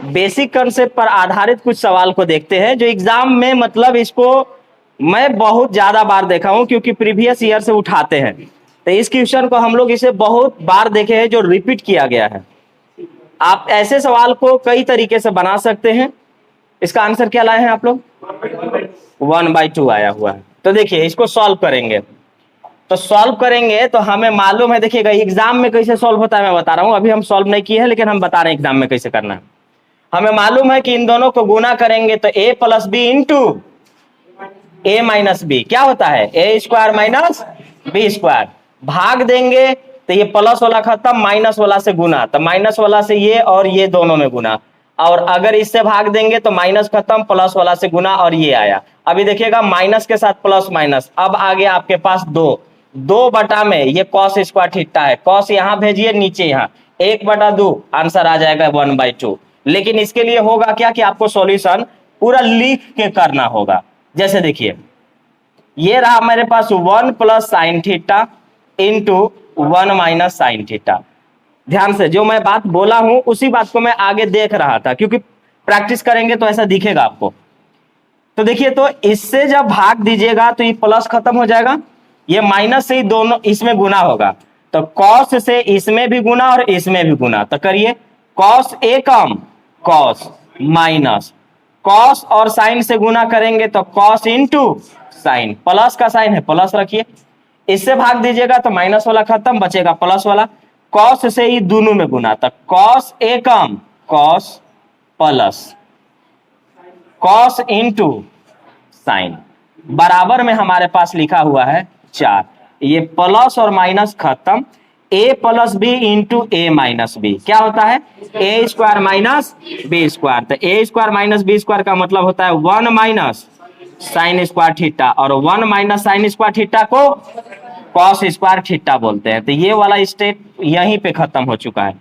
Basic concept पर आधारित कुछ सवाल को देखते हैं जो एग्जाम में, मतलब इसको मैं बहुत ज्यादा बार देखा हूं क्योंकि प्रीवियस ईयर से उठाते हैं। तो इस क्वेश्चन को हम लोग इसे बहुत बार देखे हैं जो रिपीट किया गया है। आप ऐसे सवाल को कई तरीके से बना सकते हैं। इसका आंसर क्या लाए हैं आप लोग? 1/2 आया हुआ है। तो देखिए इसको सॉल्व करेंगे। तो सॉल्व करेंगे तो हमें मालूम है, देखिएगा एग्जाम में कैसे सॉल्व होता है मैं बता रहा हूं। अभी हम सॉल्व नहीं किए हैं लेकिन हम बता रहे हैं एग्जाम में कैसे करना है। हमें मालूम है कि इन दोनों को गुना करेंगे तो a plus b into a minus b क्या होता है? A square minus b square. भाग देंगे तो ये प्लस वाला खत्म, माइनस वाला से गुना, तो माइनस वाला से ये और ये दोनों में गुना। और अगर इससे भाग देंगे तो माइनस खत्म, प्लस वाला से गुना और ये आया। अभी देखिएगा माइनस के साथ प्लस माइनस, अब आ गया आपके पास 2 में ये कॉस स्क्वायर थीटा है। कॉस यहां भेजिए, नीचे यहाँ 1/2, आंसर आ जाएगा 1/2। लेकिन इसके लिए होगा क्या कि आपको सॉल्यूशन पूरा लिख के करना होगा। जैसे देखिए ये रहा मेरे पास 1 plus sine theta into 1 minus sine theta. ध्यान से जो मैं बात बोला हूं उसी बात को मैं आगे देख रहा था, क्योंकि प्रैक्टिस करेंगे तो ऐसा दिखेगा आपको। तो देखिए, तो इससे जब भाग दीजिएगा तो ये प्लस खत्म हो जाएगा, ये माइनस से ही दोनों इसमें गुना होगा। तो कॉस से इसमें भी गुना और इसमें भी गुना, तो करिए कॉस ए कम कॉस माइनस, कॉस और साइन से गुना करेंगे तो कॉस इंटू साइन, प्लस का साइन है प्लस रखिए। इससे भाग दीजिएगा तो माइनस वाला खत्म, बचेगा प्लस वाला। कॉस से ही दोनों में गुना, तो कॉस ए कम cos plus cos into sine, बराबर में हमारे पास लिखा हुआ है 4। ये प्लस और माइनस खत्म, a plus b into a minus b क्या होता है? A square minus b square. तो a square minus b square का मतलब होता है 1 माइनस साइन स्क्वायर थीटा, और 1 माइनस साइन स्क्वायर थीटा को कॉस स्क्वायर थीटा बोलते हैं। तो ये वाला स्टेप यहीं पे खत्म हो चुका है।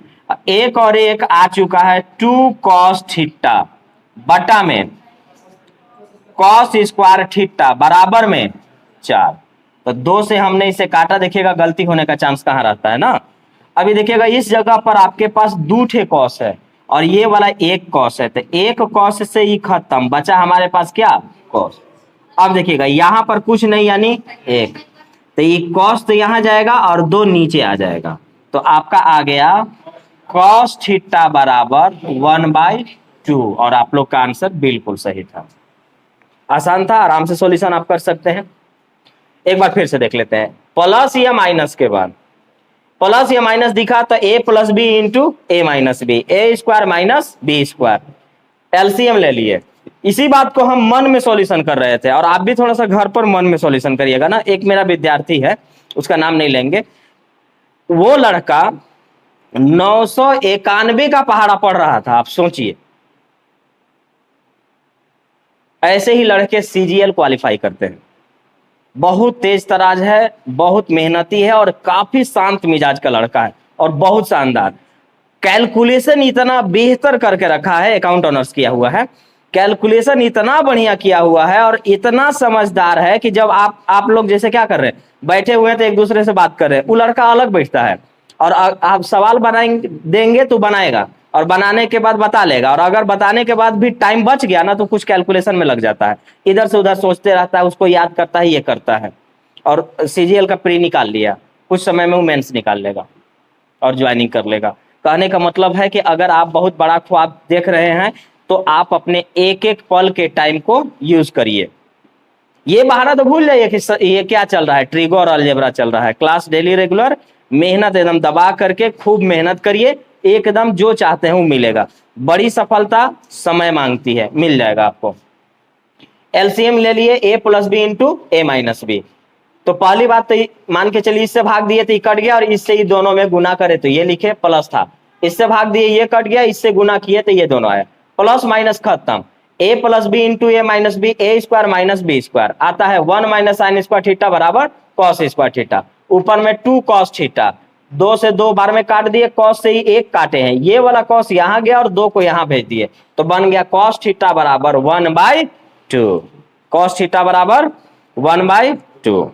एक और एक आ चुका है 2 कॉस थीटा बटा में कॉस स्क्वायर थीटा बराबर में 4। तो 2 से हमने इसे काटा, देखिएगा गलती होने का चांस कहां रहता है ना। अभी देखिएगा इस जगह पर आपके पास 2 ठे कॉस है और ये वाला एक कॉस है, तो एक कॉस से ही खत्म, बचा हमारे पास क्या? कॉस। अब देखिएगा यहां पर कुछ नहीं यानी 1, तो ये कॉस तो यहां जाएगा और 2 नीचे आ जाएगा। तो आपका आ गया कॉस थीटा बराबर 1/2, और आप लोग का आंसर बिल्कुल सही था। आसान था, आराम से सॉल्यूशन आप कर सकते हैं। एक बार फिर से देख लेते हैं, प्लस या माइनस के बाद प्लस या माइनस दिखा तो a plus b into a minus b, a square minus b square, LCM ले लिए। इसी बात को हम मन में सॉल्यूशन कर रहे थे, और आप भी थोड़ा सा घर पर मन में सॉल्यूशन करिएगा ना। एक मेरा विद्यार्थी है, उसका नाम नहीं लेंगे, वो लड़का 991 का पहाड़ा पढ़ रहा था। आप सोचिए, ऐसे ही लड़के सीजीएल क्वालिफाई करते हैं। बहुत तेज तराज है, बहुत मेहनती है और काफी शांत मिजाज का लड़का है, और बहुत शानदार कैलकुलेशन इतना बेहतर करके रखा है। अकाउंट ऑनर्स किया हुआ है, कैलकुलेशन इतना बढ़िया किया हुआ है और इतना समझदार है कि जब आप लोग जैसे क्या कर रहे हैं, बैठे हुए हैं तो एक दूसरे से बात कर रहे हैं, वो लड़का अलग बैठता है और आप सवाल बनाएंगे देंगे तो बनाएगा, और बनाने के बाद बता लेगा, और अगर बताने के बाद भी टाइम बच गया ना तो कुछ कैलकुलेशन में लग जाता है, इधर से उधर सोचते रहता है, उसको याद करता है, ये करता है। और सीजीएल का प्री निकाल लिया, कुछ समय में वो मेंस निकाल लेगा और ज्वाइनिंग कर लेगा। कहने का मतलब है कि अगर आप बहुत बड़ा ख्वाब देख रहे हैं तो आप अपने एक एक पल के टाइम को यूज करिए। ये बहाना तो भूल जाइए कि ये क्या चल रहा है, ट्रिगो और अलजेब्रा चल रहा है। क्लास डेली रेगुलर, मेहनत एकदम दबा करके खूब मेहनत करिए, एकदम जो चाहते हैं वो मिलेगा। बड़ी सफलता समय मांगती है, मिल जाएगा आपको। एलसीएम ले लिए a plus b into a minus b. तो पहली बात तो मान के चलिए इससे भाग दिए तो ये कट गया, और इससे ही दोनों में गुना करे तो ये लिखे प्लस था। इससे भाग दिए ये कट गया, इससे गुना किए तो ये दोनों आया, प्लस माइनस खत्म। a plus b into a minus b, a square minus b square आता है 1 माइनस साइन स्क्वायर थीटा बराबर कॉस स्क्वायर थीटा। ऊपर में 2 कॉस थीटा, 2 से 2 बार में काट दिए, कॉस से ही 1 काटे हैं, ये वाला कॉस यहां गया और 2 को यहां भेज दिए, तो बन गया कॉस थीटा बराबर 1/2। कॉस थीटा बराबर 1/2।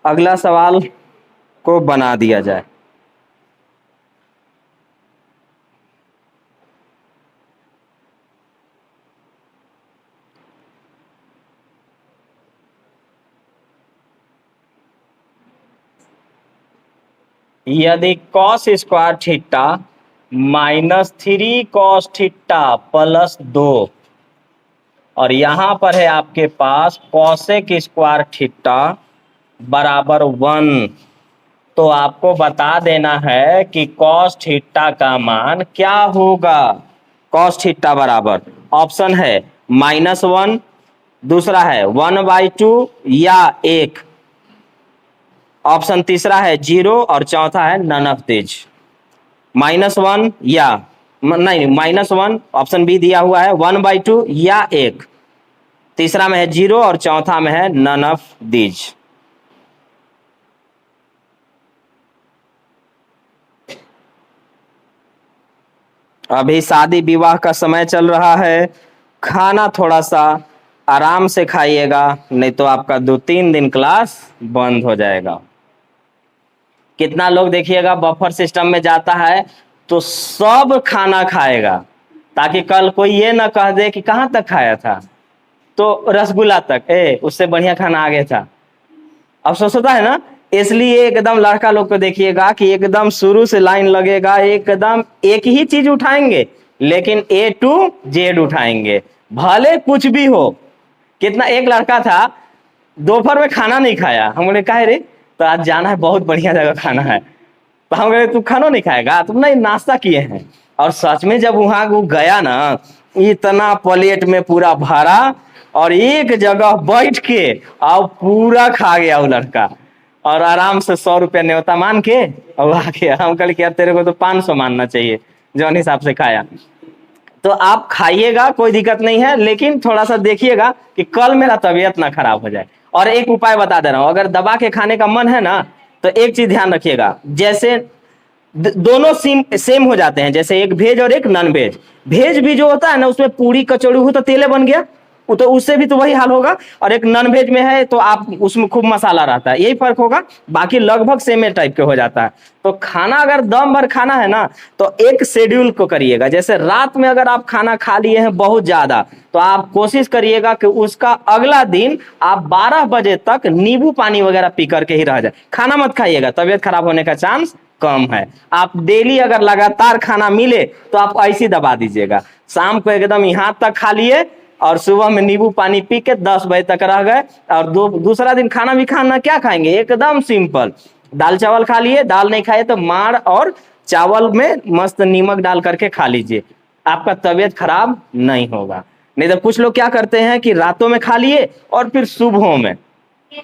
अगला सवाल को बना दिया जाए। यदि cos square theta -3 cos theta +2 और यहां पर है आपके पास कॉसेक स्क्वायर थीटा बराबर 1, तो आपको बता देना है कि कॉस थीटा का मान क्या होगा। कॉस थीटा बराबर ऑप्शन है -1, दूसरा है 1/2 या 1, ऑप्शन तीसरा है 0 और चौथा है नन ऑफ दिस। -1 या नहीं, -1 ऑप्शन बी दिया हुआ है, 1/2 या 1, तीसरा में है 0 और चौथा में है नन ऑफ दिस। अभी शादी विवाह का समय चल रहा है, खाना थोड़ा सा आराम से खाइएगा, नहीं तो आपका 2-3 दिन क्लास बंद हो जाएगा। कितना लोग देखिएगा बफर सिस्टम में जाता है तो सब खाना खाएगा, ताकि कल कोई ये ना कह दे कि कहाँ तक खाया था, तो रसगुल्ला तक, उससे बढ़िया खाना आगे था। अफसोस होता है ना। इसलिए एकदम लड़का लोग को देखिएगा कि एकदम शुरू से लाइन लगेगा, एकदम एक ही चीज उठाएंगे, लेकिन A to Z उठाएंगे, भले कुछ भी हो। कितना एक लड़का था दोपहर में खाना नहीं खाया, हम बोले काहे रे, तो आज जाना है बहुत बढ़िया जगह खाना है, तो हम बोले तू खाना नहीं खाएगा, तुम नहीं नाश्ता किए हैं। और सच में जब वहां वो गया ना, इतना प्लेट में पूरा भरा और एक जगह बैठ के और पूरा खा गया वो लड़का, और आराम से 100 रुपया न्योता मान के और आके हम कल कि यार तेरे को तो 500 मानना चाहिए जो हिसाब से खाया। तो आप खाइएगा, कोई दिक्कत नहीं है, लेकिन थोड़ा सा देखिएगा कि कल मेरा तबीयत ना खराब हो जाए। और एक उपाय बता दे रहा हूं, अगर दबा के खाने का मन है ना, तो एक चीज ध्यान रखिएगा, जैसे दोनों सेम हो जाते हैं, जैसे एक वेज और एक नॉन वेज। वेज भी जो होता है ना, उसमें पूरी कचौड़ी हुई तो तेले बन गया, तो उससे भी तो वही हाल होगा। और एक नॉन वेज में है तो आप उसमें खूब मसाला रहता है, यही फर्क होगा, बाकी लगभग सेम टाइप के हो जाता है। तो खाना अगर दम भर खाना है ना, तो एक शेड्यूल को करिएगा। जैसे रात में अगर आप खाना खा लिए हैं बहुत ज्यादा, तो आप कोशिश करिएगा कि उसका अगला दिन आप 12 बजे तक नींबू पानी वगैरह पी करके ही रह जाए, खाना मत खाइएगा, तबियत खराब होने का चांस कम है। आप डेली अगर लगातार खाना मिले तो आप ऐसी दबा दीजिएगा, शाम को एकदम यहां तक खा लिए और सुबह में नींबू पानी पी के 10 बजे तक रह गए, और दूसरा दिन खाना भी खाना क्या खाएंगे, एकदम सिंपल दाल चावल खा लिए, दाल नहीं खाए तो माड़ और चावल में मस्त नीमक डाल करके खा लीजिए, आपका तबीयत खराब नहीं होगा। नहीं तो कुछ लोग क्या करते हैं कि रातों में खा लिए और फिर सुबह में,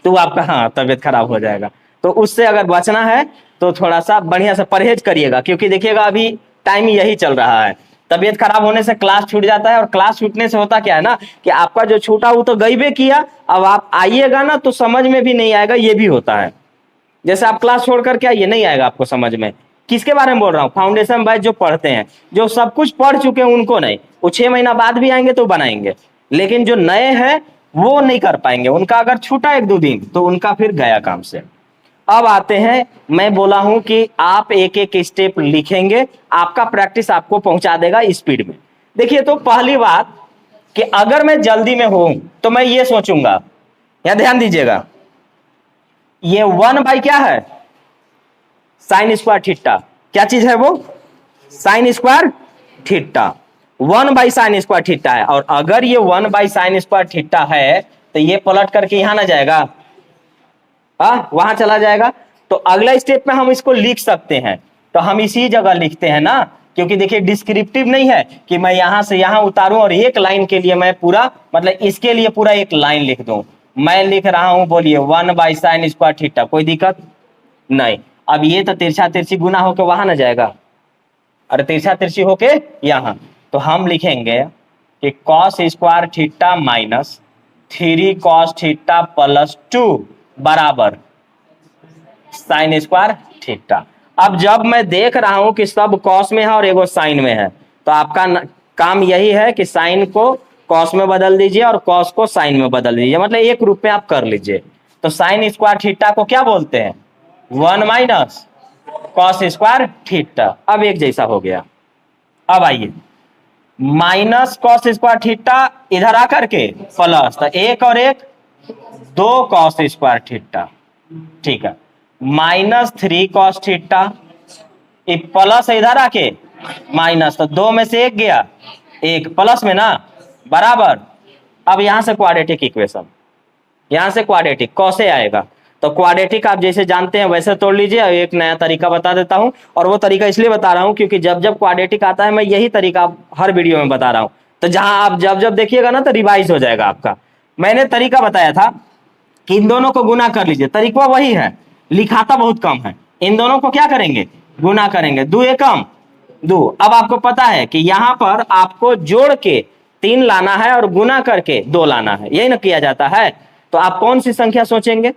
तो आपका तबीयत खराब हो जाएगा। तो उससे अगर बचना है तो थोड़ा सा बढ़िया से परहेज करिएगा, क्योंकि देखिएगा अभी टाइम यही चल रहा है, तबीयत खराब होने से क्लास छूट जाता है, और क्लास छूटने से होता क्या है ना कि आपका जो छूटा वो तो गई भी किया, अब आप आइएगा ना तो समझ में भी नहीं आएगा, ये भी होता है। जैसे आप क्लास छोड़ करके आइए, नहीं आएगा आपको समझ में। किसके बारे में बोल रहा हूँ, फाउंडेशन बैच जो पढ़ते हैं, जो सब कुछ पढ़ चुके हैं उनको नहीं, वो 6 महीना बाद भी आएंगे तो बनाएंगे, लेकिन जो नए हैं वो नहीं कर पाएंगे, उनका अगर छूटा 1-2 दिन तो उनका फिर गया काम से। अब आते हैं, मैं बोला हूं कि आप एक एक स्टेप लिखेंगे, आपका प्रैक्टिस आपको पहुंचा देगा स्पीड में। देखिए, तो पहली बात कि अगर मैं जल्दी में हूं तो मैं ये सोचूंगा, यहां ध्यान दीजिएगा, ये 1 क्या है, साइन स्क्वायर थीटा। क्या चीज है वो, sign square theta, 1/sin square theta है। और अगर ये 1/sin स्क्वायर थीटा है तो ये पलट करके यहां ना जाएगा, वहां चला जाएगा। तो अगला स्टेप में हम इसको लिख सकते हैं, तो हम इसी जगह लिखते हैं ना, क्योंकि देखिए डिस्क्रिप्टिव नहीं है कि मैं यहां से यहां उतारूं और एक लाइन के लिए मैं पूरा, मतलब इसके लिए पूरा एक लाइन लिख दूं। मैं लिख रहा हूं, बोलिए 1/sin स्क्वायर थीटा, कोई दिक्कत नहीं। अब ये तो तिरछा तिरछी गुना होके वहां ना जाएगा, अरे तिरछा तिरछी होके यहां, तो हम लिखेंगे कि cos square theta -3 cos theta +2 बराबर साइन स्क्वायर थीटा। अब जब मैं देख रहा हूं कि सब कॉस में है और एगो साइन में है, तो आपका काम यही है कि साइन को कॉस में बदल दीजिए और कॉस को साइन में बदल दीजिए, मतलब एक रूप में आप कर लीजिए। तो साइन स्क्वायर थीटा को क्या बोलते हैं? 1 माइनस कॉस स्क्वायर थीटा। अब एक जैसा हो गया। अब आइए, माइनस कॉस स्क्वायर थीटा इधर आकर के प्लस, तो एक और एक 2 कॉस स्क्वायर थीटा, ठीक है। -3 कॉस थीटा, प्लस इधर आके माइनस, तो 2 में से एक गया, एक प्लस में ना, बराबर। अब यहां से क्वाड्रेटिक इक्वेशन, यहां से क्वाड्रेटिक कौसे आएगा? तो क्वाड्रेटिक आप जैसे जानते हैं वैसे तोड़ लीजिए। एक नया तरीका बता देता हूं, और वो तरीका इसलिए बता रहा हूं क्योंकि जब जब क्वाड्रेटिक आता है मैं यही तरीका हर वीडियो में बता रहा हूं। तो जहां आप जब जब देखिएगा ना तो रिवाइज हो जाएगा आपका। मैंने तरीका बताया था कि इन दोनों को गुना कर लीजिए, तरीका वही है, लिखाता बहुत कम है। इन दोनों को क्या करेंगे? गुना करेंगे, 2 एकम 2। अब आपको पता है कि यहां पर आपको जोड़ के 3 लाना है और गुना करके 2 लाना है, यही ना किया जाता है। तो आप कौन सी संख्या सोचेंगे?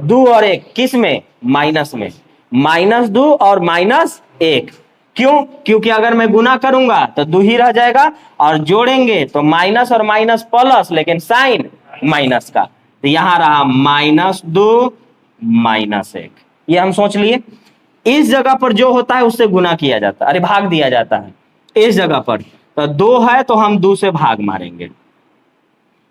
2 और 1, किस में? माइनस में। -2 और -1, क्यों? क्योंकि अगर मैं गुना करूंगा तो 2 ही रह जाएगा, और जोड़ेंगे तो माइनस और माइनस प्लस, लेकिन साइन माइनस का, तो यहां रहा -2 -1। ये हम सोच लिए। इस जगह पर जो होता है उससे गुना किया जाता है, अरे भाग दिया जाता है इस जगह पर। तो 2 है तो हम 2 से भाग मारेंगे।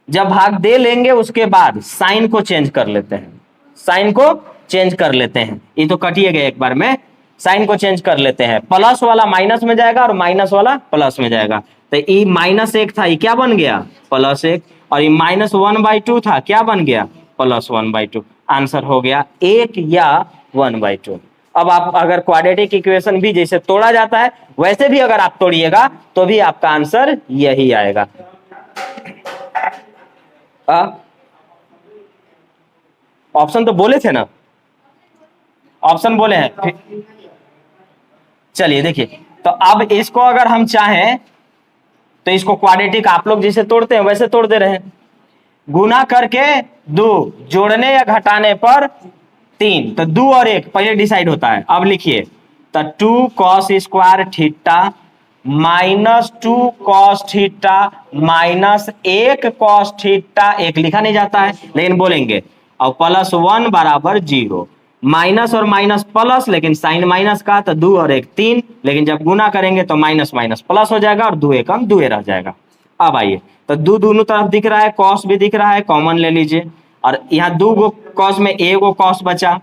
जब भाग दे लेंगे उसके बाद साइन को चेंज कर लेते हैं, साइन को चेंज कर लेते हैं। ये तो कटिए गए एक बार में, साइन को चेंज कर लेते हैं। प्लस वाला माइनस में जाएगा और माइनस वाला प्लस में जाएगा। तो ये -1 था, ये क्या बन गया? +1। और ये -1/2 था, क्या बन गया? +1/2। आंसर हो गया 1 या 1/2। अब आप अगर क्वाड्रेटिक इक्वेशन भी जैसे तोड़ा जाता है वैसे भी अगर आप तोड़िएगा तो भी आपका आंसर यही आएगा। ऑप्शन तो बोले थे ना, ऑप्शन बोले हैं। चलिए देखिए, तो अब इसको अगर हम चाहें तो इसको क्वाड्रेटिक आप लोग जैसे तोड़ते हैं वैसे तोड़ दे रहे हैं। गुना करके 2, जोड़ने या घटाने पर 3, तो 2 और 1 पहले डिसाइड होता है। अब लिखिए, तो 2 cos square theta -2 cos theta -1 cos theta, एक लिखा नहीं जाता है लेकिन बोलेंगे, और +1 बराबर 0। माइनस और माइनस प्लस, लेकिन साइन माइनस का, तो 2 और 1 3, लेकिन जब गुना करेंगे तो माइनस माइनस प्लस हो जाएगा और 2 एकम 2 रह जाएगा। अब आइए, तो 2 दोनों तरफ दिख रहा है, कॉस भी दिख रहा है, कॉमन ले लीजिए। और यहाँ 2 गो कॉस में एगो कॉस बचा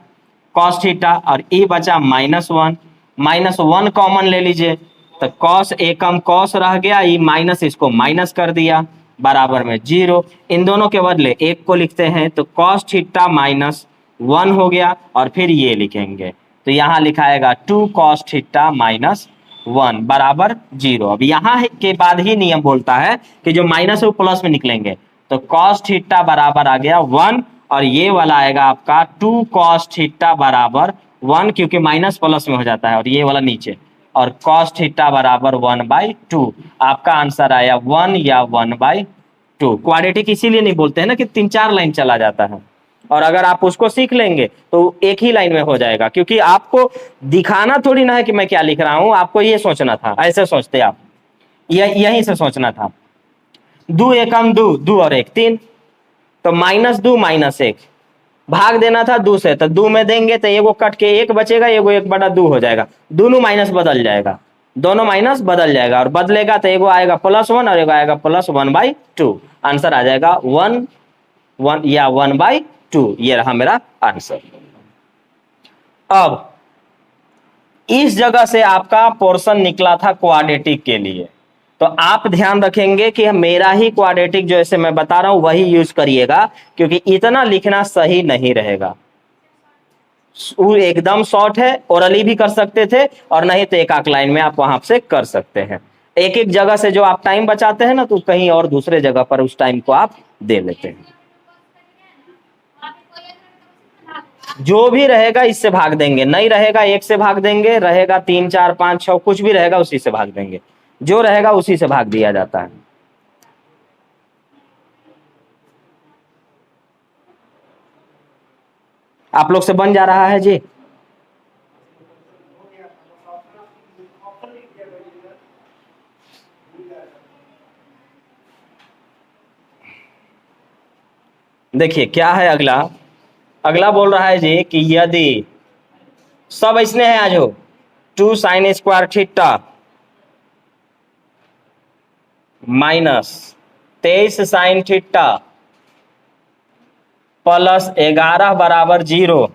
कॉस थीटा, और ए बचा -1, -1 कॉमन ले लीजिए, तो कॉस एकम कॉस रह गया, ये माइनस इसको माइनस कर दिया, बराबर में 0। इन दोनों के बदले 1 को लिखते हैं, तो कॉस थीटा -1 हो गया, और फिर ये लिखेंगे, तो यहां लिखाएगा 2 कॉस थीटा -1 बराबर 0। अब यहां के बाद ही नियम बोलता है कि जो माइनस है वो प्लस में निकलेंगे, तो कॉस थीटा बराबर आ गया 1, और ये वाला आएगा आपका 2 कॉस थीटा बराबर 1, क्योंकि माइनस प्लस में हो जाता है, और ये वाला नीचे, और कॉस थीटा बराबर 1/2। आपका आंसर आया 1 या 1/2। क्वाड्रेटिक इसीलिए नहीं बोलते हैं ना कि 3-4 लाइन चला जाता है, और अगर आप उसको सीख लेंगे तो एक ही लाइन में हो जाएगा, क्योंकि आपको दिखाना थोड़ी ना है कि मैं क्या लिख रहा हूं, आपको ये सोचना था, ऐसे सोचते आप, यहीं से सोचना था। 2 एकम 2, 2 और 1 3, तो -2 -1, भाग देना था 2 से, तो 2 में देंगे तो एगो कट के 1 बचेगा, एगो 1/2 हो जाएगा, दोनों माइनस बदल जाएगा, दोनों माइनस बदल जाएगा, और बदलेगा तो एगो आएगा +1 और एगो आएगा +1/2। आंसर आ जाएगा 1 या 1/2। ये रहा मेरा आंसर। अब इस जगह से आपका पोर्शन निकला था क्वाड्रेटिक के लिए, तो आप ध्यान रखेंगे कि मेरा ही क्वाड्रेटिक जो ऐसे मैं बता रहा हूं वही यूज करिएगा, क्योंकि इतना लिखना सही नहीं रहेगा। वो एकदम शॉर्ट है, ओरली भी कर सकते थे, और नहीं तो एक लाइन में आप वहां से कर सकते हैं। एक एक जगह से जो आप टाइम बचाते हैं ना, तो कहीं और दूसरे जगह पर उस टाइम को आप दे लेते हैं। जो भी रहेगा इससे भाग देंगे, नहीं रहेगा 1 से भाग देंगे, रहेगा 3 4 5 6 कुछ भी रहेगा उसी से भाग देंगे, जो रहेगा उसी से भाग दिया जाता है। आप लोग से बन जा रहा है जी? देखिए क्या है अगला। अगला बोल रहा है जी कि यदि सब इसने है आज हो 2 sin square theta minus 23 sin theta plus 11 बराबर 0,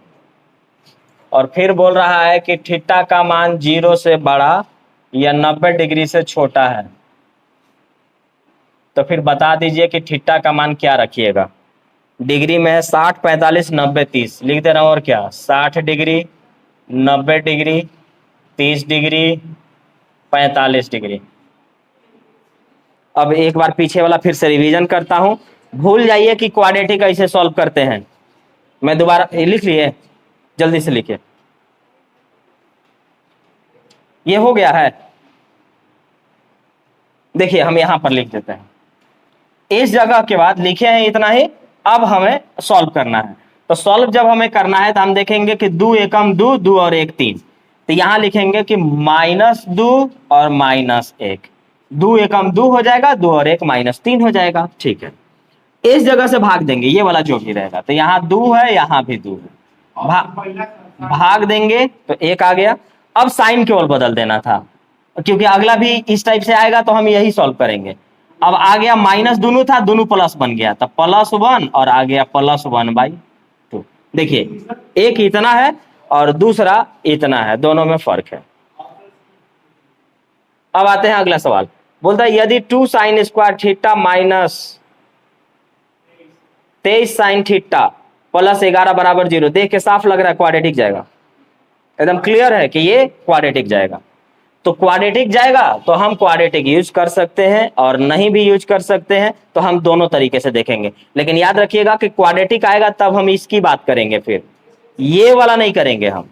और फिर बोल रहा है कि थीटा का मान 0 से बड़ा या 90 डिग्री से छोटा है, तो फिर बता दीजिए कि थीटा का मान क्या रखिएगा। डिग्री में है 60, 45, 90, 30 लिख दे रहा हूं। और क्या 60 डिग्री, 90 डिग्री, 30 डिग्री, 45 डिग्री। अब एक बार पीछे वाला फिर से रिवीजन करता हूं। भूल जाइए कि क्वाड्रेटिक कैसे सॉल्व करते हैं। मैं दोबारा लिख लिए, जल्दी से लिखिए। ये हो गया है, देखिए हम यहां पर लिख देते हैं। इस जगह के बाद लिखे हैं इतना ही। अब हमें सॉल्व करना है, तो सॉल्व जब हमें करना है तो हम देखेंगे कि 2 एकम 2, 2 और 1 3। तो यहां लिखेंगे कि -2 और -1, 2 एकम 2 हो जाएगा, 2 और 1 -3 हो जाएगा। ठीक है, इस जगह से भाग देंगे, ये वाला जो भी रहेगा। तो यहाँ 2 है, यहाँ भी 2 है, भाग देंगे तो 1 आ गया। अब साइन केवल बदल देना था, क्योंकि अगला भी इस टाइप से आएगा तो हम यही सॉल्व करेंगे। अब आ गया माइनस, दोनों था, दोनों प्लस बन गया, तो +1 और आ गया +1/2। देखिए एक इतना है और दूसरा इतना है, दोनों में फर्क है। अब आते हैं अगला सवाल। बोलता है यदि 2 sin square theta minus 23 sin theta plus 11 बराबर 0। देख के साफ लग रहा है क्वाड्रेटिक जाएगा, एकदम क्लियर है कि ये क्वाड्रेटिक जाएगा। तो क्वाड्रेटिक जाएगा तो हम क्वाड्रेटिक यूज कर सकते हैं, और नहीं भी यूज कर सकते हैं तो हम दोनों तरीके से देखेंगे। लेकिन याद रखिएगा कि क्वाड्रेटिक आएगा तब हम इसकी बात करेंगे, फिर ये वाला नहीं करेंगे हम।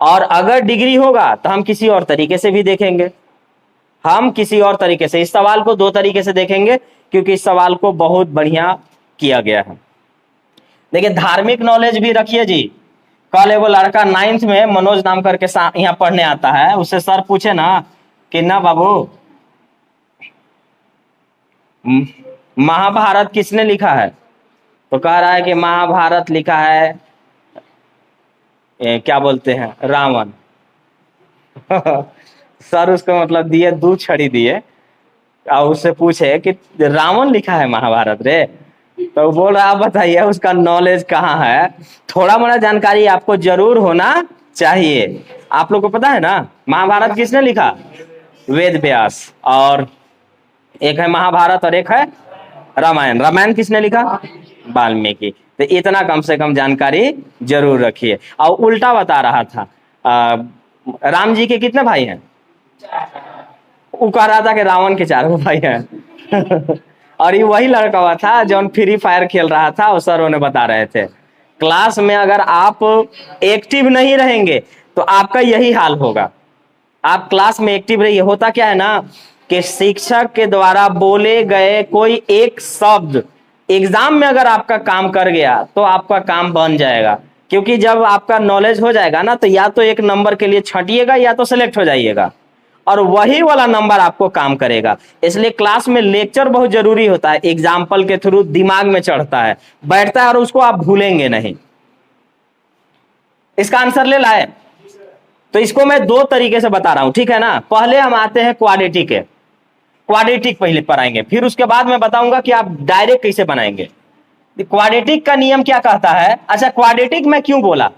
और अगर डिग्री होगा तो हम किसी और तरीके से भी देखेंगे। हम किसी और तरीके से इस सवाल को 2 तरीके से देखेंगे, क्योंकि इस सवाल को बहुत बढ़िया किया गया है। देखिए धार्मिक नॉलेज भी रखिए जी। कल एगो लड़का 9th में मनोज नाम करके यहाँ पढ़ने आता है, उससे सर पूछे ना कि ना बाबू महाभारत किसने लिखा है, तो कह रहा है कि महाभारत लिखा है क्या बोलते हैं, रावण। सर उसको मतलब दिए 2 छड़ी दिए और उससे पूछे कि रावण लिखा है महाभारत रे, तो बोल रहा आप बताइए उसका नॉलेज कहाँ है। थोड़ा मोड़ा जानकारी आपको जरूर होना चाहिए। आप लोग को पता है ना महाभारत किसने लिखा, वेद व्यास। और एक है महाभारत और एक है रामायण। रामायण किसने लिखा, वाल्मीकि। तो इतना कम से कम जानकारी जरूर रखिए। और उल्टा बता रहा था, राम जी के कितने भाई हैं, वो कह रहा था कि रावण के 4 भाई हैं। और ये वही लड़का हुआ था जो फ्री फायर खेल रहा था, वो सर उन्हें बता रहे थे। क्लास में अगर आप एक्टिव नहीं रहेंगे तो आपका यही हाल होगा। आप क्लास में एक्टिव रहिए। होता क्या है ना कि शिक्षक के द्वारा बोले गए कोई एक शब्द एग्जाम में अगर आपका काम कर गया तो आपका काम बन जाएगा। क्योंकि जब आपका नॉलेज हो जाएगा ना, तो या तो 1 नंबर के लिए छंटिएगा या तो सिलेक्ट हो जाइएगा, और वही वाला नंबर आपको काम करेगा। इसलिए क्लास में लेक्चर बहुत जरूरी होता है, एग्जाम्पल के थ्रू दिमाग में चढ़ता है, बैठता है, और उसको आप भूलेंगे नहीं। इसका आंसर ले लाए। तो इसको मैं 2 तरीके से बता रहा हूं, ठीक है ना। पहले हम आते हैं क्वाड्रेटिक के, क्वाड्रेटिक पहले पढ़ाएंगे, फिर उसके बाद मैं बताऊंगा कि आप डायरेक्ट कैसे बनाएंगे। क्वाड्रेटिक का नियम क्या कहता है। अच्छा क्वाड्रेटिक में क्यों बोला,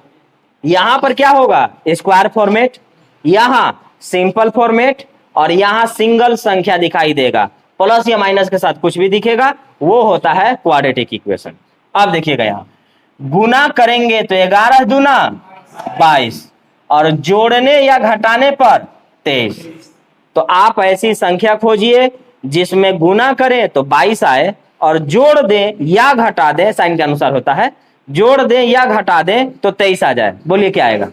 यहां पर क्या होगा, स्क्वायर फॉर्मेट, यहां सिंपल फॉर्मेट, और यहां सिंगल संख्या दिखाई देगा, प्लस या माइनस के साथ कुछ भी दिखेगा, वो होता है क्वाड्रेटिक इक्वेशन। अब देखिएगा यहां गुना करेंगे तो 11 दूना 22, और जोड़ने या घटाने पर 23। तो आप ऐसी संख्या खोजिए जिसमें गुना करें तो 22 आए, और जोड़ दें या घटा दें, साइन के अनुसार होता है, जोड़ दें या घटा दें तो 23 आ जाए। बोलिए क्या आएगा,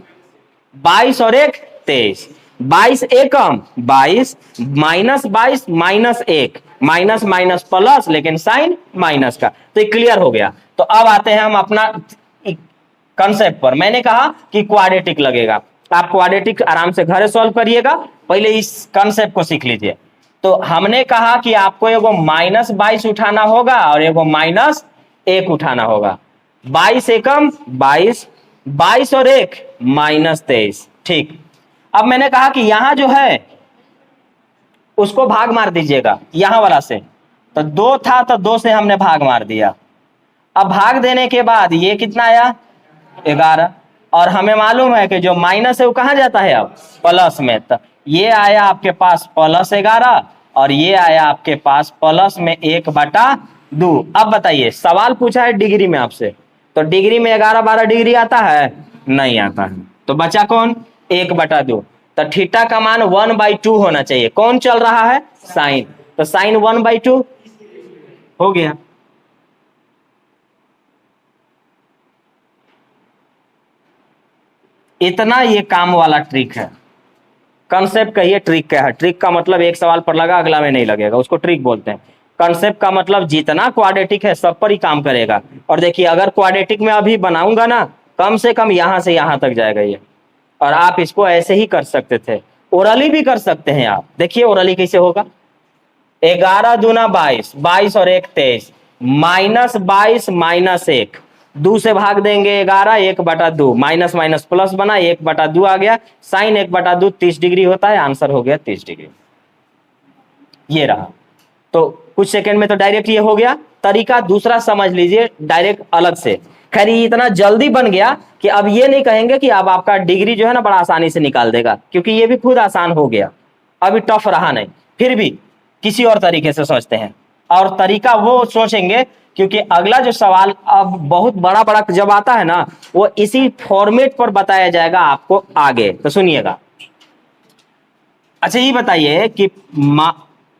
22 और 1 23, 22 एकम 22, -22 -1, माइनस माइनस प्लस, लेकिन साइन माइनस का। तो ये क्लियर हो गया। तो अब आते हैं हम अपना कंसेप्ट पर। मैंने कहा कि क्वाड्रेटिक लगेगा, आप क्वाड्रेटिक आराम से घर सॉल्व करिएगा, पहले इस कंसेप्ट को सीख लीजिए। तो हमने कहा कि आपको एगो -22 उठाना होगा और एगो 1 उठाना होगा। 22 एकम 22, 22 और 1 -23। ठीक, अब मैंने कहा कि यहां जो है उसको भाग मार दीजिएगा यहां वाला से, तो 2 था तो 2 से हमने भाग मार दिया। अब भाग देने के बाद ये कितना आया 11, और हमें मालूम है कि जो माइनस है वो कहां जाता है अब प्लस में, तो ये आया आपके पास +11 और ये आया आपके पास प्लस में 1/2। अब बताइए सवाल पूछा है डिग्री में आपसे, तो डिग्री में 11-12 डिग्री आता है, नहीं आता है, तो बचा कौन 1/2। तो थीटा का मान 1/2 होना चाहिए। कौन चल रहा है साइन, तो साइन 1/2 हो गया। इतना ये काम वाला ट्रिक है। कंसेप्ट कहिए ट्रिक क्या है। ट्रिक का मतलब एक सवाल पर लगा अगला में नहीं लगेगा, उसको ट्रिक बोलते हैं। कंसेप्ट का मतलब जितना क्वाड्रेटिक है सब पर ही काम करेगा। और देखिए अगर क्वाड्रेटिक में अभी बनाऊंगा ना, कम से कम यहां से यहां तक जाएगा ये, और आप इसको ऐसे ही कर सकते थे, ओरली भी कर सकते हैं आप। देखिए ओरली कैसे होगा, 11 दूना 22, 22 और 1 23, -22 -1, 2 से भाग देंगे 11, 1/2, माइनस माइनस प्लस बना 1/2 आ गया। साइन 1/2 30 डिग्री होता है, आंसर हो गया 30 डिग्री। ये रहा, तो कुछ सेकंड में तो डायरेक्ट ये हो गया। तरीका दूसरा समझ लीजिए डायरेक्ट अलग से। खैर ये इतना जल्दी बन गया कि अब ये नहीं कहेंगे कि अब आपका डिग्री जो है ना बड़ा आसानी से निकाल देगा, क्योंकि ये भी खुद आसान हो गया, अभी टफ रहा नहीं। फिर भी किसी और तरीके से सोचते हैं, और तरीका वो सोचेंगे क्योंकि अगला जो सवाल अब बहुत बड़ा बड़ा जब आता है ना, वो इसी फॉर्मेट पर बताया जाएगा आपको आगे, तो सुनिएगा। अच्छा ये बताइए कि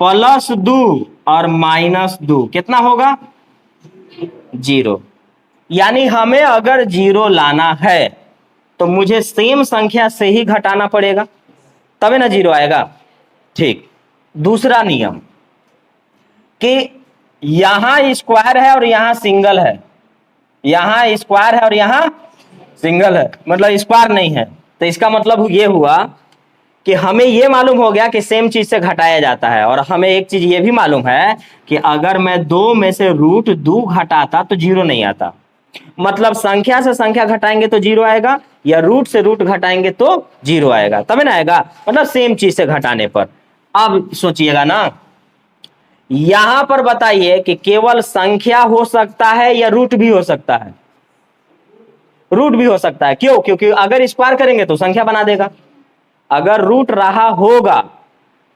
+2 और -2 कितना होगा 0। यानी हमें अगर 0 लाना है तो मुझे सेम संख्या से ही घटाना पड़ेगा, तभी ना 0 आएगा। ठीक, दूसरा नियम कि यहां स्क्वायर है और यहां सिंगल है, यहां स्क्वायर है और यहां सिंगल है, मतलब स्क्वायर नहीं है, तो इसका मतलब ये हुआ कि हमें ये मालूम हो गया कि सेम चीज से घटाया जाता है। और हमें एक चीज ये भी मालूम है कि अगर मैं 2 में से √2 घटाता तो 0 नहीं आता। मतलब संख्या से संख्या घटाएंगे तो 0 आएगा, या रूट से रूट घटाएंगे तो 0 आएगा, तभी ना आएगा, मतलब सेम चीज से घटाने पर। अब सोचिएगा ना, यहां पर बताइए कि केवल संख्या हो सकता है या रूट भी हो सकता है। रूट भी हो सकता है, क्यों, क्योंकि अगर स्क्वायर करेंगे तो संख्या बना देगा। अगर रूट रहा होगा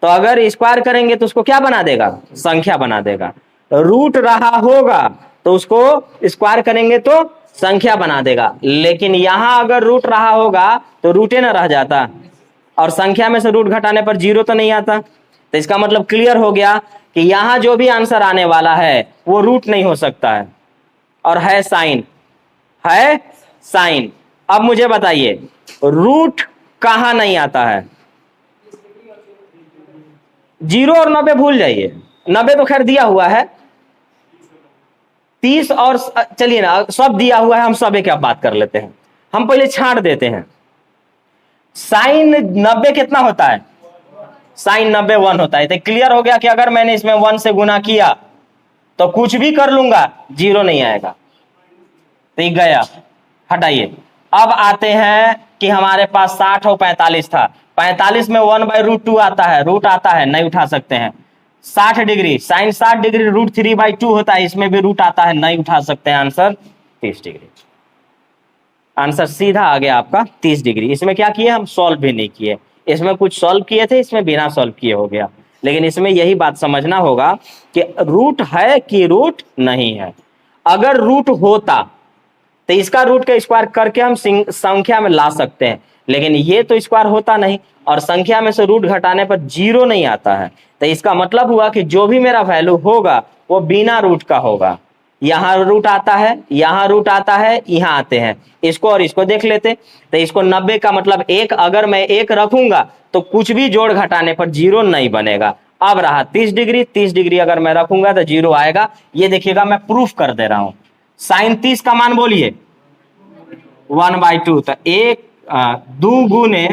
तो अगर स्क्वायर करेंगे तो उसको क्या बना देगा, संख्या बना देगा। रूट रहा होगा तो उसको स्क्वायर करेंगे तो संख्या बना देगा। लेकिन यहां अगर रूट रहा होगा तो रूटे ना रह जाता, और संख्या में से रूट घटाने पर 0 तो नहीं आता। तो इसका मतलब क्लियर हो गया कि यहां जो भी आंसर आने वाला है वो रूट नहीं हो सकता है, और है साइन, है साइन। अब मुझे बताइए रूट कहां नहीं आता है, 0 और 90 भूल जाइए, 90 तो खैर दिया हुआ है, 30 और चलिए ना सब दिया हुआ है, हम सब एक बात कर लेते हैं, हम पहले छांट देते हैं। साइन 90 कितना होता है, साइन 90 1 होता है। तो क्लियर हो गया कि अगर मैंने इसमें 1 से गुना किया तो कुछ भी कर लूंगा 0 नहीं आएगा, तो ये गया, हटाइए। अब आते हैं कि हमारे पास 60 और 45 था, 45 में 1/√2 आता है, रूट आता है, नहीं उठा सकते हैं। 60 डिग्री, साइन 60 डिग्री √3/2 होता है, इसमें भी रूट आता है, नहीं उठा सकते हैं, आंसर 30 डिग्री। आंसर सीधा आ गया आपका 30 डिग्री। इसमें क्या किए, हम सॉल्व भी नहीं किए, इसमें कुछ सॉल्व किए थे, इसमें बिना सॉल्व किए हो गया। लेकिन इसमें यही बात समझना होगा कि रूट है कि रूट नहीं है। अगर रूट होता तो इसका रूट का स्क्वायर करके हम संख्या में ला सकते हैं, लेकिन ये तो स्क्वायर होता नहीं, और संख्या में से रूट घटाने पर 0 नहीं आता है। तो इसका मतलब हुआ कि जो भी मेरा वैल्यू होगा वो बिना रूट का होगा। यहां रूट आता है, यहां रूट आता है, यहां आते हैं, इसको और इसको देख लेते। तो इसको 90 का मतलब 1, अगर मैं 1 रखूंगा तो कुछ भी जोड़ घटाने पर 0 नहीं बनेगा। अब रहा 30 डिग्री, 30 डिग्री अगर मैं रखूंगा तो 0 आएगा। ये देखिएगा मैं प्रूफ कर दे रहा हूं। साइन 30 का मान बोलिए 1/2, तो 2 गुने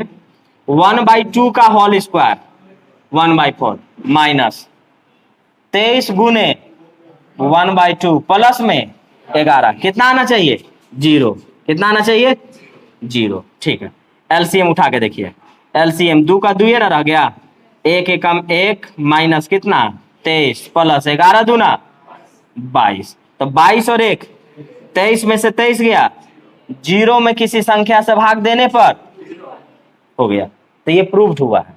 1/2 का होल स्क्वायर 1/4 माइनस 23 गुने 1/2 प्लस में 11, कितना आना चाहिए 0, कितना आना चाहिए 0, ठीक है। एलसीएम उठा के देखिए, एलसीएम 2 का 2 ना रह गया, 1 एकम 1 माइनस कितना 23 प्लस 11 दूना 22, तो 22 और 1 23 में से 23 गया, 0 में किसी संख्या से भाग देने पर हो गया, तो ये प्रूव्ड हुआ है।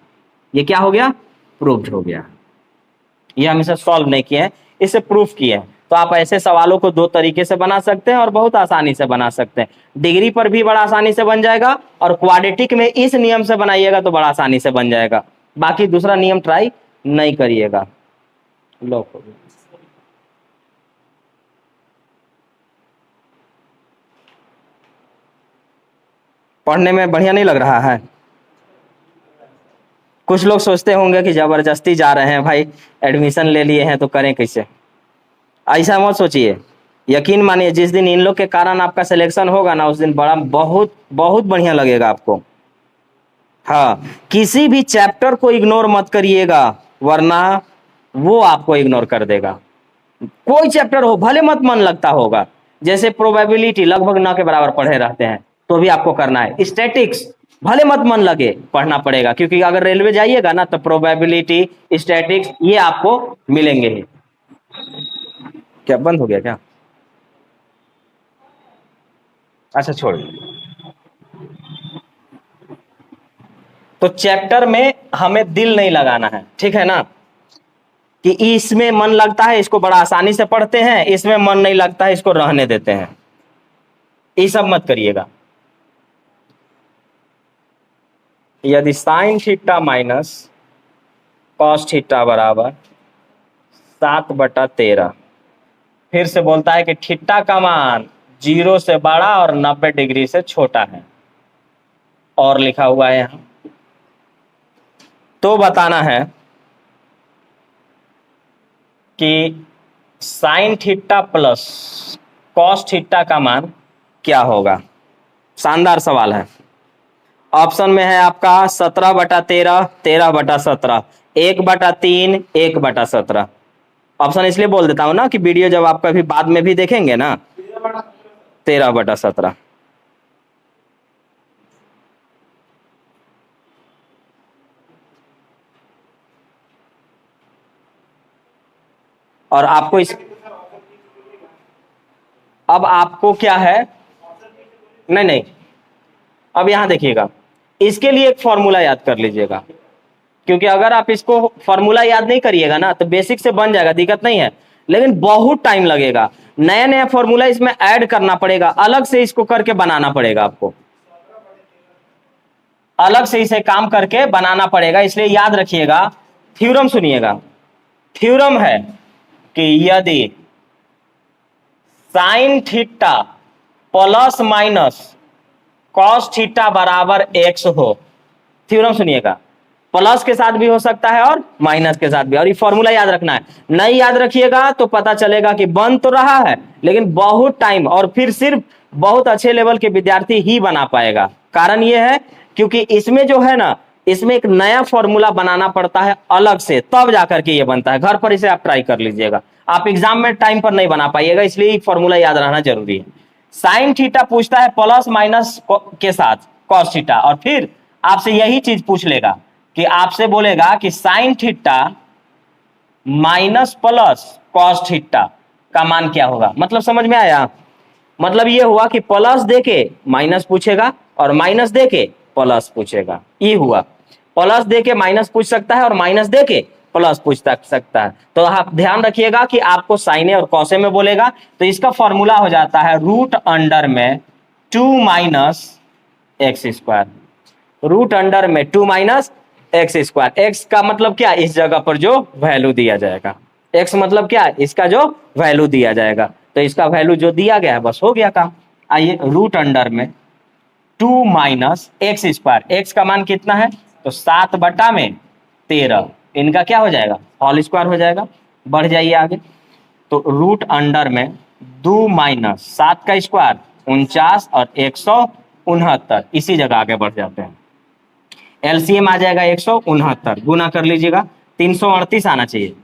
ये क्या हो गया, प्रूव्ड हो गया। ये हम इसे सॉल्व नहीं किए हैं, इसे प्रूफ किए हैं। तो आप ऐसे सवालों को 2 तरीके से बना सकते हैं और बहुत आसानी से बना सकते हैं। डिग्री पर भी बड़ा आसानी से बन जाएगा और क्वाड्रेटिक में इस नियम से बनाइएगा तो बड़ा आसानी से बन जाएगा। बाकी दूसरा नियम ट्राई नहीं करिएगा। लो पढ़ने में बढ़िया नहीं लग रहा है? कुछ लोग सोचते होंगे कि जबरदस्ती जा रहे हैं भाई, एडमिशन ले लिए हैं तो करें कैसे। ऐसा मत सोचिए, यकीन मानिए जिस दिन इन लोग के कारण आपका सिलेक्शन होगा ना, उस दिन बड़ा बहुत बहुत बढ़िया लगेगा आपको। हाँ, किसी भी चैप्टर को इग्नोर मत करिएगा, वरना वो आपको इग्नोर कर देगा। कोई चैप्टर हो, भले मत मन लगता होगा, जैसे प्रोबेबिलिटी लगभग न के बराबर पढ़े रहते हैं तो भी आपको करना है। स्टैटिक्स भले मत मन लगे, पढ़ना पड़ेगा, क्योंकि अगर रेलवे जाइएगा ना तो प्रोबेबिलिटी, स्टैटिक्स ये आपको मिलेंगे ही। क्या बंद हो गया क्या? अच्छा छोड़। तो चैप्टर में हमें दिल नहीं लगाना है, ठीक है ना, कि इसमें मन लगता है इसको बड़ा आसानी से पढ़ते हैं, इसमें मन नहीं लगता है इसको रहने देते हैं, ये सब मत करिएगा। यदि sine theta minus cos theta बराबर 7/13, फिर से बोलता है कि थीटा का मान 0 से बड़ा और 90 डिग्री से छोटा है, और लिखा हुआ है यहां, तो बताना है कि sine theta plus cos theta का मान क्या होगा। शानदार सवाल है। ऑप्शन में है आपका 17/13, 13/17, 1/3, 1/17। ऑप्शन इसलिए बोल देता हूं ना कि वीडियो जब आप कभी बाद में भी देखेंगे ना, 13/17। और आपको अब आपको क्या है, नहीं नहीं, अब यहां देखिएगा, इसके लिए एक फॉर्मूला याद कर लीजिएगा, क्योंकि अगर आप इसको फॉर्मूला याद नहीं करिएगा ना तो बेसिक से बन जाएगा, दिक्कत नहीं है, लेकिन बहुत टाइम लगेगा। नया नया फॉर्मूला इसमें ऐड करना पड़ेगा, अलग से इसको करके बनाना पड़ेगा, आपको अलग से इसे काम करके बनाना पड़ेगा। इसलिए याद रखिएगा, थ्योरम सुनिएगा। थ्योरम है कि यदि sine theta plus minus cos theta बराबर x हो, थ्योरम सुनिएगा, प्लस के साथ भी हो सकता है और माइनस के साथ भी, और ये फॉर्मूला याद रखना है। नहीं याद रखिएगा तो पता चलेगा कि बन तो रहा है लेकिन बहुत टाइम, और फिर सिर्फ बहुत अच्छे लेवल के विद्यार्थी ही बना पाएगा। कारण यह है क्योंकि इसमें जो है ना, इसमें एक नया फॉर्मूला बनाना पड़ता है अलग से, तब जाकर के ये बनता है। घर पर इसे आप ट्राई कर लीजिएगा, आप एग्जाम में टाइम पर नहीं बना पाइएगा, इसलिए फॉर्मूला याद रहना जरूरी है। साइन थीटा पूछता है प्लस माइनस के साथ कॉस थीटा, और फिर आपसे यही चीज पूछ लेगा कि आपसे बोलेगा कि sine theta minus plus cos theta का मान क्या होगा। मतलब समझ में आया? मतलब ये हुआ कि प्लस देके माइनस पूछेगा और माइनस देके प्लस पूछेगा, ये हुआ। प्लस देके माइनस पूछ सकता है और माइनस देके प्लस पूछ सकता है। तो आप ध्यान रखिएगा कि आपको साइने और कॉसे में बोलेगा तो इसका फॉर्मूला हो जाता है रूट अंडर में 2 minus x square, root under में 2 माइनस एक्स स्क्वायर। एक्स का मतलब क्या, इस जगह पर जो वैल्यू दिया जाएगा, एक्स मतलब क्या, इसका जो वैल्यू दिया जाएगा, तो इसका वैल्यू जो दिया गया है बस हो गया काम। आइए, रूट अंडर में 2 माइनस एक्स स्क्वायर, एक्स का मान कितना है तो 7/13, इनका क्या हो जाएगा होल स्क्वायर हो जाएगा। बढ़ जाइए आगे, तो रूट अंडर में 2 माइनस 7 का स्क्वायर 49 और 169, इसी जगह आगे बढ़ जाते हैं। एलसीएम आ जाएगा 169, गुना कर लीजिएगा, 338 आना चाहिए,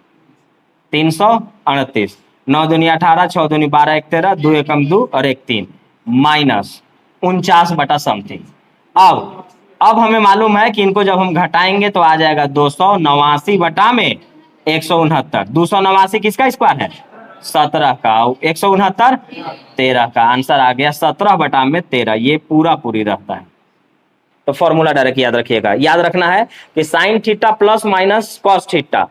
338। 9 दूनी 18, 6 दूनी 12, 1 13, 2 एकम 2 और 1 3, माइनस 49/समथिंग। अब हमें मालूम है कि इनको जब हम घटाएंगे तो आ जाएगा 289/169। 289 किसका स्क्वायर है? 17 का। 169 13 का। आंसर आ गया 17/13। ये पूरी रहता है। तो फॉर्मूला डायरेक्ट याद रखिएगा। याद रखना है कि sine theta plus minus cos theta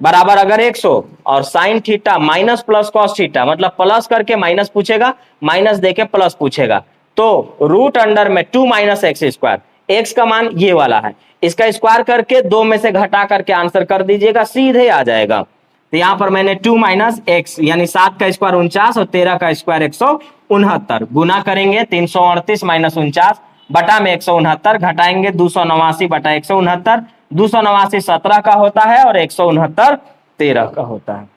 बराबर अगर 100 और sine theta minus plus cos theta, मतलब प्लस करके माइनस पूछेगा, माइनस देके प्लस पूछेगा, तो रूट अंडर में 2 माइनस एक्स स्क्वायर, एक्स का मान ये वाला है, इसका स्क्वायर करके 2 में से घटा करके आंसर कर दीजिएगा, सीधे आ जाएगा। तो यहां पर मैंने 2 माइनस एक्स यानी 7 का स्क्वायर 49 और 13 का स्क्वायर 169 गुना करेंगे 338 माइनस 49 बटा में 169 घटाएंगे 289 बटा 169। 289 17 का होता है और 169 13 का होता है।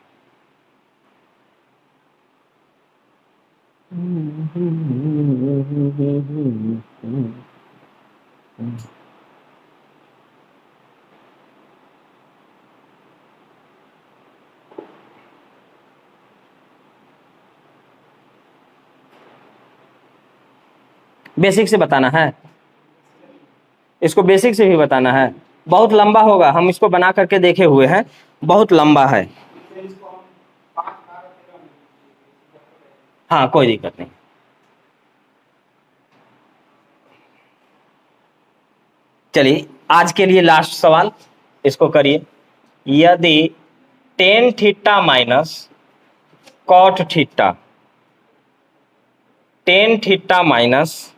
बेसिक से बताना है, इसको बेसिक से भी बताना है। बहुत लंबा होगा, हम इसको बना करके देखे हुए हैं, बहुत लंबा है। हाँ कोई दिक्कत नहीं। चलिए आज के लिए लास्ट सवाल, इसको करिए। यदि tan theta minus cot theta, tan theta minus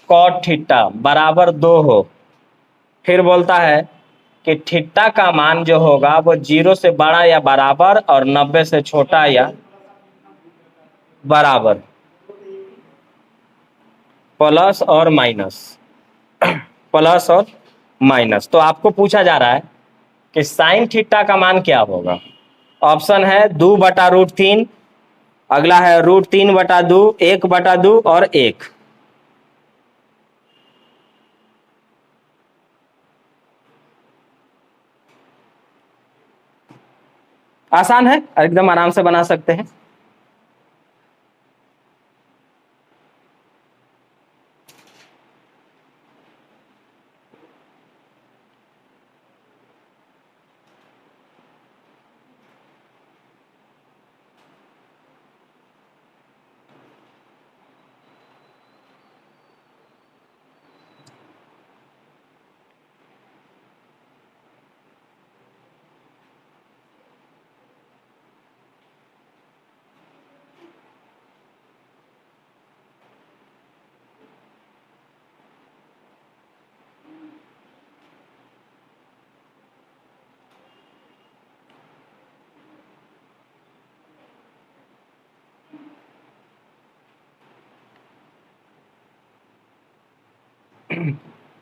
cot theta बराबर 2 हो, फिर बोलता है कि थीटा का मान जो होगा वो 0 से बड़ा या बराबर और 90 से छोटा या बराबर, प्लस और माइनस, प्लस और माइनस। तो आपको पूछा जा रहा है कि साइन थीटा का मान क्या होगा। ऑप्शन है 2/√3, अगला है √3/2, 1/2 और 1। आसान है, एकदम आराम से बना सकते हैं।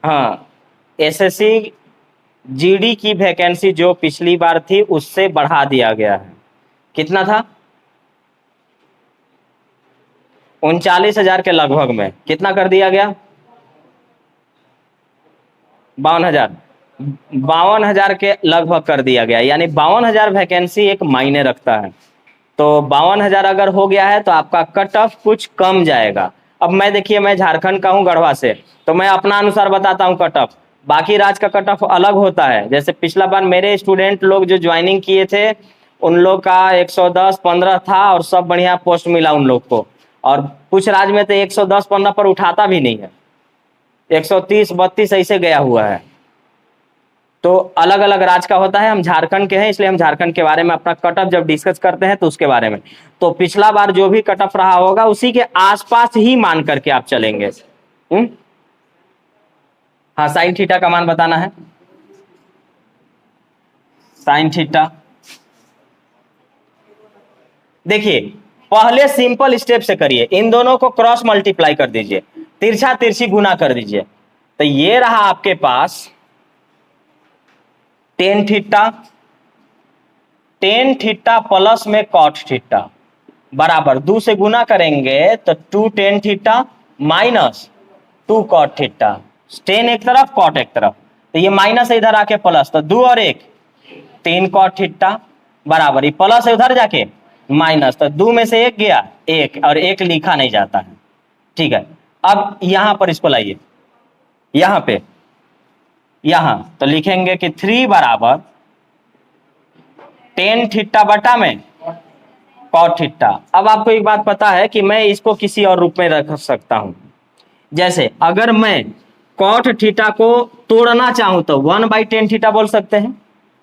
हाँ, एसएससी जीडी की वैकेंसी जो पिछली बार थी उससे बढ़ा दिया गया है। कितना था? 39,000 के लगभग में। कितना कर दिया गया? 52,000। 52,000 के लगभग कर दिया गया, यानी 52,000 वैकेंसी एक मायने रखता है। तो 52,000 अगर हो गया है तो आपका कट ऑफ कुछ कम जाएगा। अब मैं देखिए, मैं झारखंड का हूँ, गढ़वा से, तो मैं अपना अनुसार बताता हूँ कट ऑफ। बाकी राज्य का कट ऑफ अलग होता है। जैसे पिछला बार मेरे स्टूडेंट लोग जो ज्वाइनिंग किए थे उन लोग का 110-15 था और सब बढ़िया पोस्ट मिला उन लोग को। और कुछ राज्य में तो 110-15 पर उठाता भी नहीं है, 130-32 ऐसे गया हुआ है। तो अलग अलग राज्य का होता है। हम झारखंड के हैं इसलिए हम झारखंड के बारे में अपना कट ऑफ जब डिस्कस करते हैं तो उसके बारे में, तो पिछला बार जो भी कट ऑफ रहा होगा उसी के आसपास ही मान करके आप चलेंगे। हाँ, साइन थीटा का मान बताना है। साइन थीटा देखिए, पहले सिंपल स्टेप से करिए, इन दोनों को क्रॉस मल्टीप्लाई कर दीजिए, तिरछा तिरछी गुना कर दीजिए। तो ये रहा आपके पास tan theta, tan theta plus में कॉट थीटा बराबर 2 से गुना करेंगे तो 2 tan theta minus 2 cot theta. Tan एक तरफ, कॉट एक तरफ, तो ये माइनस इधर आके प्लस, तो 2 और 1 3 कॉट थीटा बराबर, ये प्लस है उधर जाके माइनस, तो 2 में से 1 गया 1, और 1 लिखा नहीं जाता है। ठीक है, अब यहां पर इसको लाइए, यहां पे, यहां तो लिखेंगे कि 3 बराबर टेन थीटा बटा में कॉट थीटा। अब आपको एक बात पता है कि मैं इसको किसी और रूप में रख सकता हूं, जैसे अगर मैं कॉट थीटा को तोड़ना चाहूं तो 1/10 थीटा बोल सकते हैं,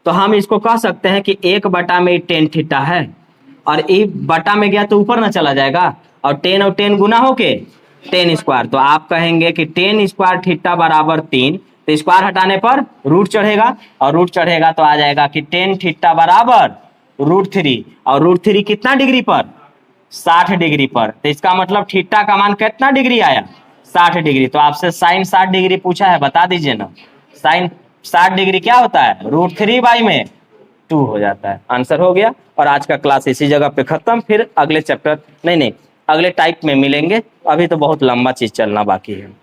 तो हम इसको कह सकते हैं कि 1 बटा में 10 थीटा है, और ये बटा में गया तो ऊपर ना चला जाएगा, और 10 और 10 गुना होके 10 स्क्वायर, तो आप कहेंगे कि 10 स्क्वायर थीटा बराबर 3, तो स्क्वायर हटाने पर रूट चढ़ेगा, और रूट चढ़ेगा तो आ जाएगा कि 10 थीटा बराबर √3, और √3 कितना डिग्री पर, 60 डिग्री पर, तो इसका मतलब थीटा का मान कितना डिग्री आया, 60 डिग्री। तो आपसे साइन 60 डिग्री पूछा है, बता दीजिए ना, साइन 60 डिग्री क्या होता है, √3/2 हो जाता है। आंसर हो गया। और आज का क्लास इसी जगह पे खत्म, फिर अगले चैप्टर नहीं अगले टाइप में मिलेंगे, अभी तो बहुत लंबा चीज चलना बाकी है।